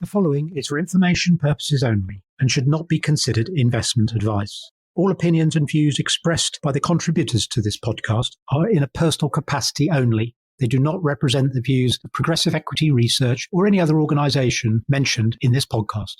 The following is for information purposes only and should not be considered investment advice. All opinions and views expressed by the contributors to this podcast are in a personal capacity only. They do not represent the views of Progressive Equity Research or any other organisation mentioned in this podcast.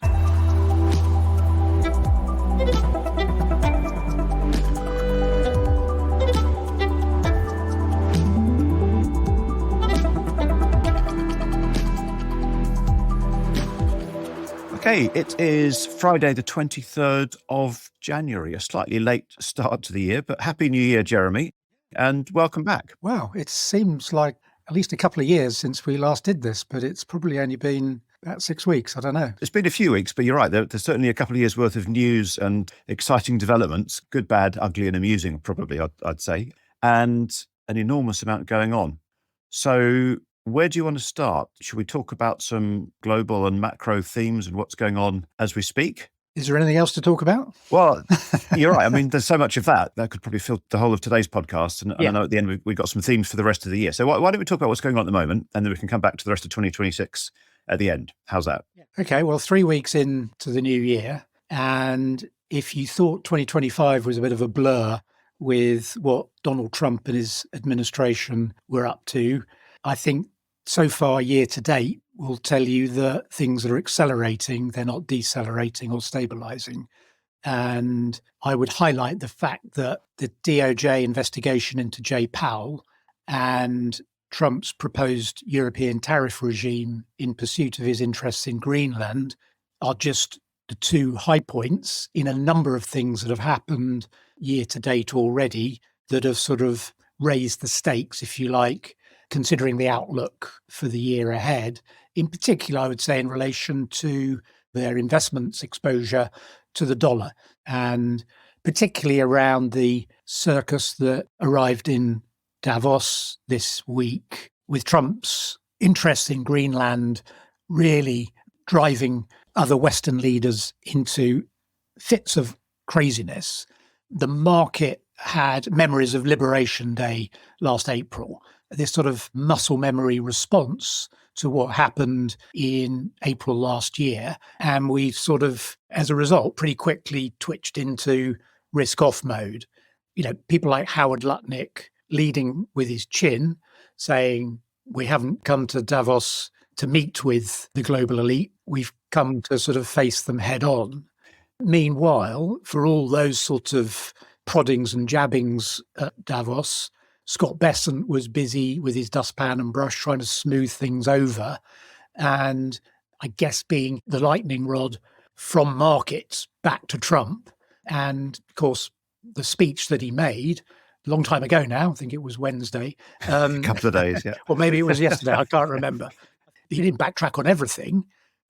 Okay, it is Friday the 23rd of January, a slightly late start to the year, but Happy New Year, Jeremy, and welcome back. Wow, it seems like at least a couple of years since we last did this, but it's probably only been about 6 weeks. I don't know. It's been a few weeks, but you're right. There's certainly a couple of years' worth of news and exciting developments, good, bad, ugly, and amusing, probably, I'd say, and an enormous amount going on. So where do you want to start? Should we talk about some global and macro themes and what's going on as we speak? Is there anything else to talk about? Well, you're right. I mean, there's so much of that could probably fill the whole of today's podcast. And I know at the end, we've got some themes for the rest of the year. So why don't we talk about what's going on at the moment, and then we can come back to the rest of 2026 at the end. How's that? Okay, well, 3 weeks into the new year. And if you thought 2025 was a bit of a blur with what Donald Trump and his administration were up to, I think so far year to date will tell you that things are accelerating. They're not decelerating or stabilizing. And I would highlight the fact that the DOJ investigation into Jay Powell and Trump's proposed European tariff regime in pursuit of his interests in Greenland are just the two high points in a number of things that have happened year to date already that have sort of raised the stakes, if you like, considering the outlook for the year ahead. In particular, I would say in relation to their investments exposure to the dollar, and particularly around the circus that arrived in Davos this week, with Trump's interest in Greenland really driving other Western leaders into fits of craziness. The market had memories of Liberation Day last April, this sort of muscle memory response to what happened in April last year. And we sort of, as a result, pretty quickly twitched into risk off mode. You know, people like Howard Lutnick leading with his chin, saying, we haven't come to Davos to meet with the global elite. We've come to sort of face them head on. Meanwhile, for all those sorts of proddings and jabbings at Davos, Scott Bessent was busy with his dustpan and brush trying to smooth things over. And I guess being the lightning rod from markets back to Trump. And of course, the speech that he made a long time ago now, I think it was Wednesday. A couple of days, yeah. Or maybe it was yesterday, I can't remember. He didn't backtrack on everything,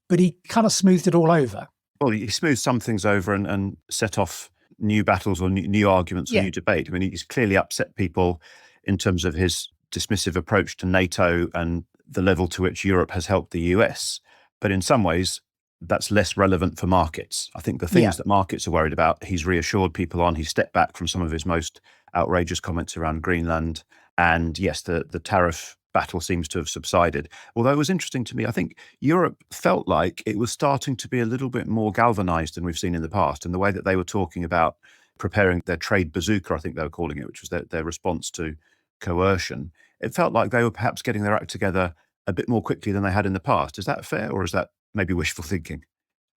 but he kind of smoothed it all over. Well, he smoothed some things over and set off new battles or new arguments or new debate. I mean, he's clearly upset people in terms of his dismissive approach to NATO and the level to which Europe has helped the US. But in some ways, that's less relevant for markets. I think the things that markets are worried about, he's reassured people on. He stepped back from some of his most outrageous comments around Greenland. And yes, the tariff battle seems to have subsided. Although it was interesting to me, I think Europe felt like it was starting to be a little bit more galvanized than we've seen in the past. And the way that they were talking about preparing their trade bazooka, I think they were calling it, which was their response to coercion. It felt like they were perhaps getting their act together a bit more quickly than they had in the past. Is that fair, or is that maybe wishful thinking?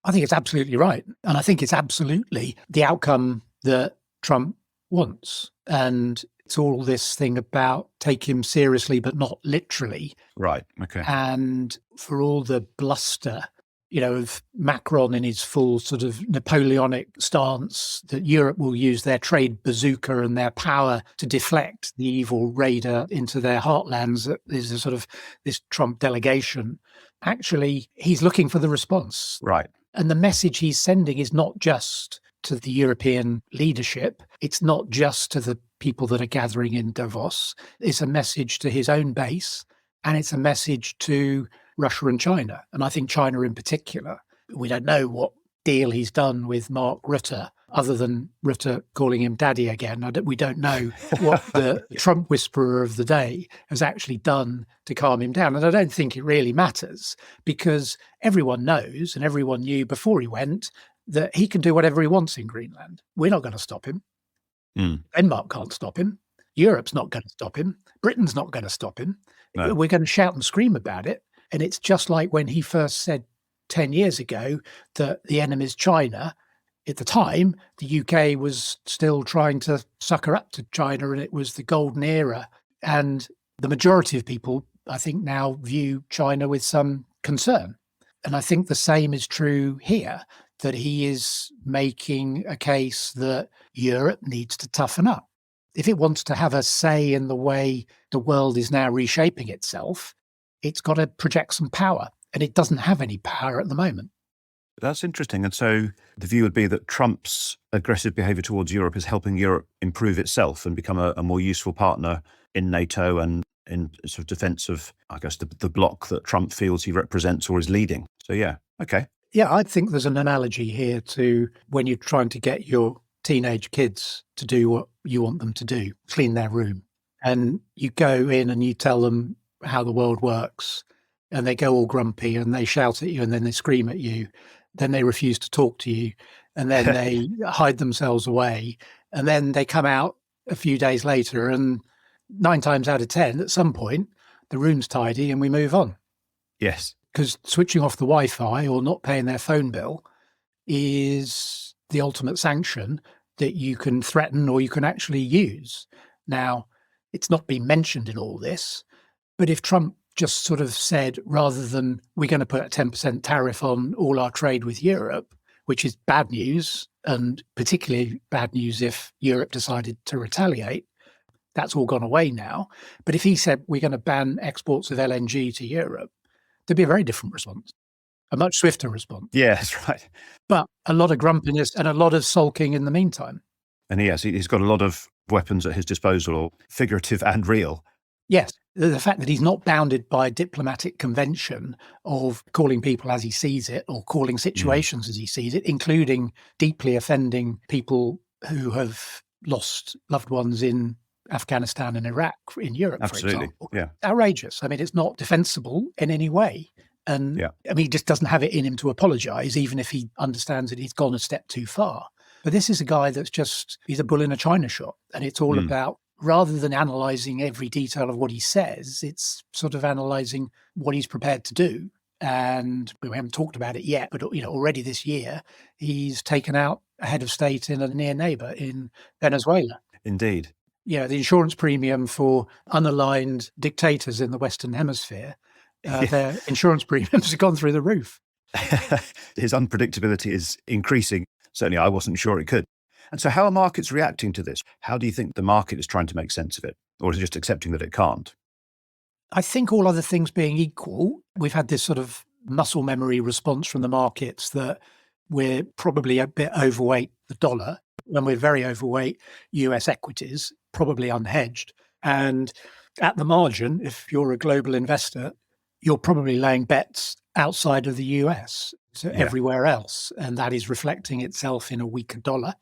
I think it's absolutely right. And I think it's absolutely the outcome that Trump wants. And it's all this thing about take him seriously, but not literally. Right. Okay. And for all the bluster, you know, of Macron in his full sort of Napoleonic stance that Europe will use their trade bazooka and their power to deflect the evil raider into their heartlands. There's a sort of this Trump delegation. Actually, he's looking for the response. Right. And the message he's sending is not just to the European leadership. It's not just to the people that are gathering in Davos. It's a message to his own base, and it's a message to Russia and China. And I think China in particular. We don't know what deal he's done with Mark Rutte, other than Rutte calling him daddy again. We don't know what the Trump whisperer of the day has actually done to calm him down. And I don't think it really matters, because everyone knows, and everyone knew before he went, that he can do whatever he wants in Greenland. We're not going to stop him. Denmark can't stop him. Europe's not going to stop him. Britain's not going to stop him. No. We're going to shout and scream about it. And it's just like when he first said 10 years ago that the enemy's China. At the time, the UK was still trying to sucker up to China, and it was the golden era. And the majority of people, I think, now view China with some concern. And I think the same is true here, that he is making a case that Europe needs to toughen up. If it wants to have a say in the way the world is now reshaping itself, it's got to project some power. And it doesn't have any power at the moment. That's interesting. And so the view would be that Trump's aggressive behaviour towards Europe is helping Europe improve itself and become a more useful partner in NATO and in sort of defence of, I guess, the bloc that Trump feels he represents or is leading. So, yeah, okay. Yeah, I think there's an analogy here to when you're trying to get your teenage kids to do what you want them to do, clean their room. And you go in and you tell them how the world works, and they go all grumpy and they shout at you and then they scream at you. Then they refuse to talk to you, and then they hide themselves away. And then they come out a few days later, and 9 times out of 10, at some point, the room's tidy and we move on. Yes. Because switching off the Wi-Fi or not paying their phone bill is the ultimate sanction that you can threaten or you can actually use. Now, it's not been mentioned in all this, but if Trump just sort of said, rather than we're going to put a 10% tariff on all our trade with Europe, which is bad news, and particularly bad news if Europe decided to retaliate, that's all gone away now. But if he said we're going to ban exports of LNG to Europe, there'd be a very different response, a much swifter response. Yeah, that's right. But a lot of grumpiness and a lot of sulking in the meantime. And he's got a lot of weapons at his disposal, figurative and real. Yes, the fact that he's not bounded by diplomatic convention of calling people as he sees it or calling situations as he sees it, including deeply offending people who have lost loved ones in Afghanistan and Iraq in Europe, Absolutely. for example. Yeah. Outrageous. I mean, it's not defensible in any way. And Yeah. I mean, he just doesn't have it in him to apologise, even if he understands that he's gone a step too far. But this is a guy that's he's a bull in a china shop. And it's all about, rather than analysing every detail of what he says, it's sort of analysing what he's prepared to do. And we haven't talked about it yet, but already this year, he's taken out a head of state in a near neighbour in Venezuela. Indeed. Yeah, the insurance premium for unaligned dictators in the Western Hemisphere, their insurance premiums have gone through the roof. His unpredictability is increasing. Certainly, I wasn't sure it could. And so how are markets reacting to this? How do you think the market is trying to make sense of it? Or is it just accepting that it can't? I think all other things being equal, we've had this sort of muscle memory response from the markets that we're probably a bit overweight the dollar, when we're very overweight US equities, probably unhedged. And at the margin, if you're a global investor, you're probably laying bets outside of the US, so everywhere else. And that is reflecting itself in a weaker dollar.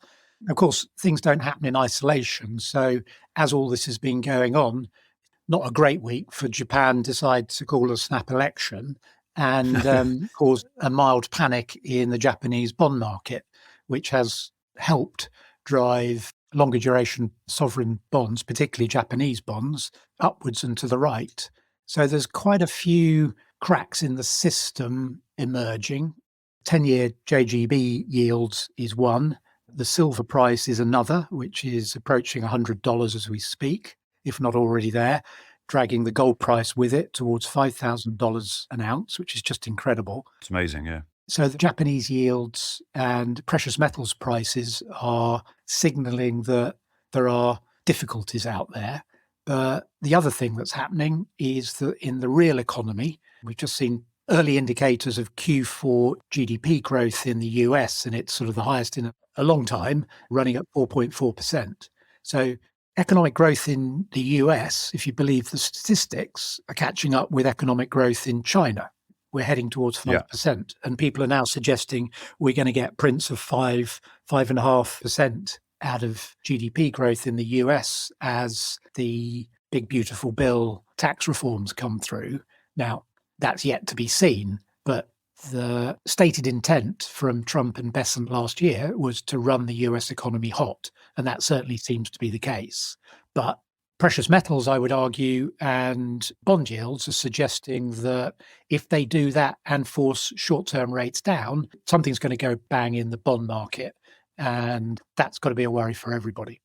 Of course, things don't happen in isolation. So as all this has been going on, not a great week for Japan decide to call a snap election and cause a mild panic in the Japanese bond market, which has helped drive longer duration sovereign bonds, particularly Japanese bonds, upwards and to the right. So there's quite a few cracks in the system emerging. 10-year JGB yields is one. The silver price is another, which is approaching $100 as we speak, if not already there, dragging the gold price with it towards $5,000 an ounce, which is just incredible. It's amazing, yeah. So the Japanese yields and precious metals prices are signalling that there are difficulties out there. But the other thing that's happening is that in the real economy, we've just seen early indicators of Q4 GDP growth in the US, and it's sort of the highest in a long time, running at 4.4%. So economic growth in the US, if you believe the statistics, are catching up with economic growth in China. we're heading towards 5%. And people are now suggesting we're going to get prints of 5.5% out of GDP growth in the US as the big, beautiful bill tax reforms come through. Now, that's yet to be seen, but the stated intent from Trump and Besant last year was to run the US economy hot, and that certainly seems to be the case. But precious metals, I would argue, and bond yields are suggesting that if they do that and force short-term rates down, something's going to go bang in the bond market, and that's got to be a worry for everybody.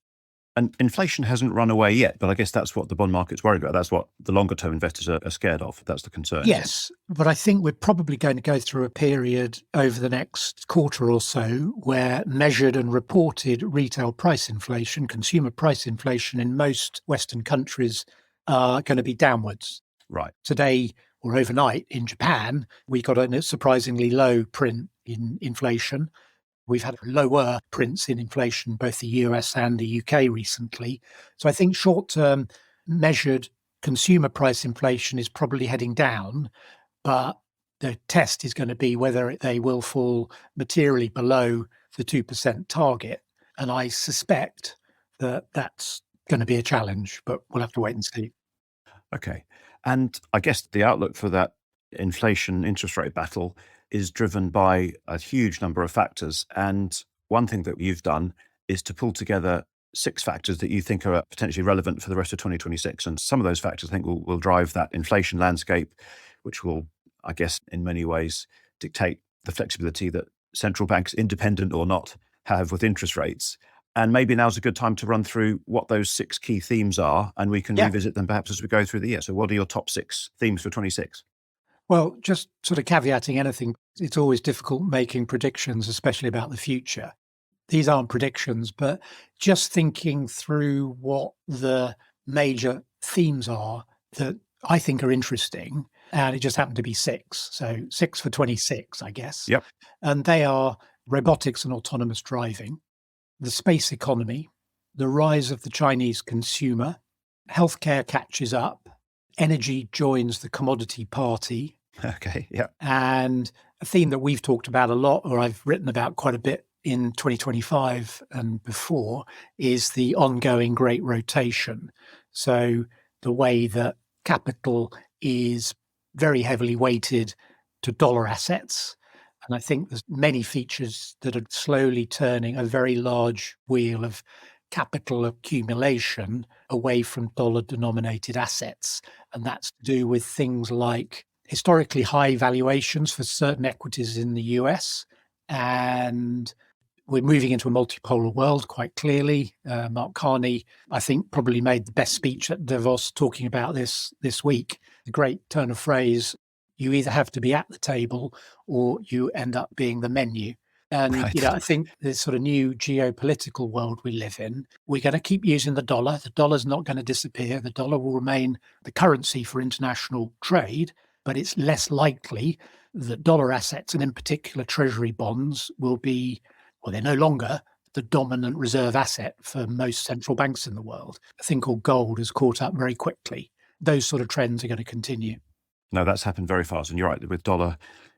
And inflation hasn't run away yet, but I guess that's what the bond market's worried about. That's what the longer-term investors are scared of. That's the concern. Yes, but I think we're probably going to go through a period over the next quarter or so where measured and reported retail price inflation, consumer price inflation in most Western countries are going to be downwards. Right. Today or overnight in Japan, we got a surprisingly low print in inflation. We've had lower prints in inflation, both the US and the UK recently. So I think short-term measured consumer price inflation is probably heading down, but the test is going to be whether they will fall materially below the 2% target. And I suspect that that's going to be a challenge, but we'll have to wait and see. Okay. And I guess the outlook for that inflation interest rate battle is driven by a huge number of factors. And one thing that you've done is to pull together 6 factors that you think are potentially relevant for the rest of 2026. And some of those factors I think will drive that inflation landscape, which will, I guess, in many ways dictate the flexibility that central banks, independent or not, have with interest rates. And maybe now's a good time to run through what those 6 key themes are, and we can revisit them perhaps as we go through the year. So what are your top 6 themes for 26? Well, just sort of caveating anything, it's always difficult making predictions, especially about the future. These aren't predictions, but just thinking through what the major themes are that I think are interesting. And it just happened to be 6. So 6 for 26, I guess. Yep. And they are robotics and autonomous driving, the space economy, the rise of the Chinese consumer, healthcare catches up, energy joins the commodity party. Okay, yeah. And a theme that we've talked about a lot, or I've written about quite a bit in 2025 and before, is the ongoing great rotation. So the way that capital is very heavily weighted to dollar assets. And I think there's many features that are slowly turning a very large wheel of capital accumulation away from dollar-denominated assets. And that's to do with things like historically high valuations for certain equities in the US. And we're moving into a multipolar world quite clearly. Mark Carney, I think, probably made the best speech at Davos talking about this week. The great turn of phrase, you either have to be at the table or you end up being the menu. And, Right. I think this sort of new geopolitical world we live in, we're going to keep using the dollar. The dollar's not going to disappear. The dollar will remain the currency for international trade, but it's less likely that dollar assets, and in particular treasury bonds, will be, well, they're no longer the dominant reserve asset for most central banks in the world. A thing called gold has caught up very quickly. Those sort of trends are going to continue. No, that's happened very fast. And you're right, with dollar,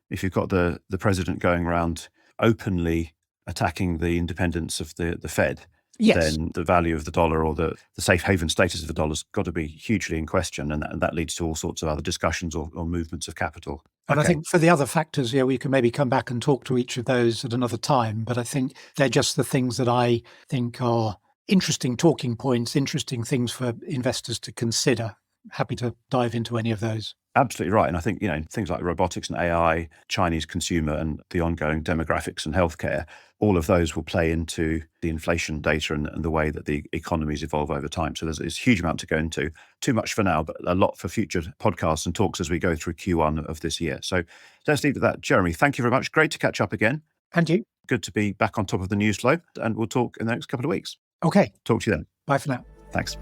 if you've got the president going around openly attacking the independence of the Fed, then the value of the dollar or the safe haven status of the dollar's got to be hugely in question. And that leads to all sorts of other discussions or movements of capital. And I think for the other factors, we can maybe come back and talk to each of those at another time. But I think they're just the things that I think are interesting talking points, interesting things for investors to consider. Happy to dive into any of those. Absolutely right. And I think, things like robotics and AI, Chinese consumer and the ongoing demographics and healthcare, all of those will play into the inflation data and the way that the economies evolve over time. So there's a huge amount to go into. Too much for now, but a lot for future podcasts and talks as we go through Q1 of this year. So let's leave it at that. Jeremy, thank you very much. Great to catch up again. And you. Good to be back on top of the news flow. And we'll talk in the next couple of weeks. Okay. Talk to you then. Bye for now. Thanks.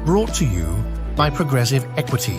Brought to you by Progressive Equity.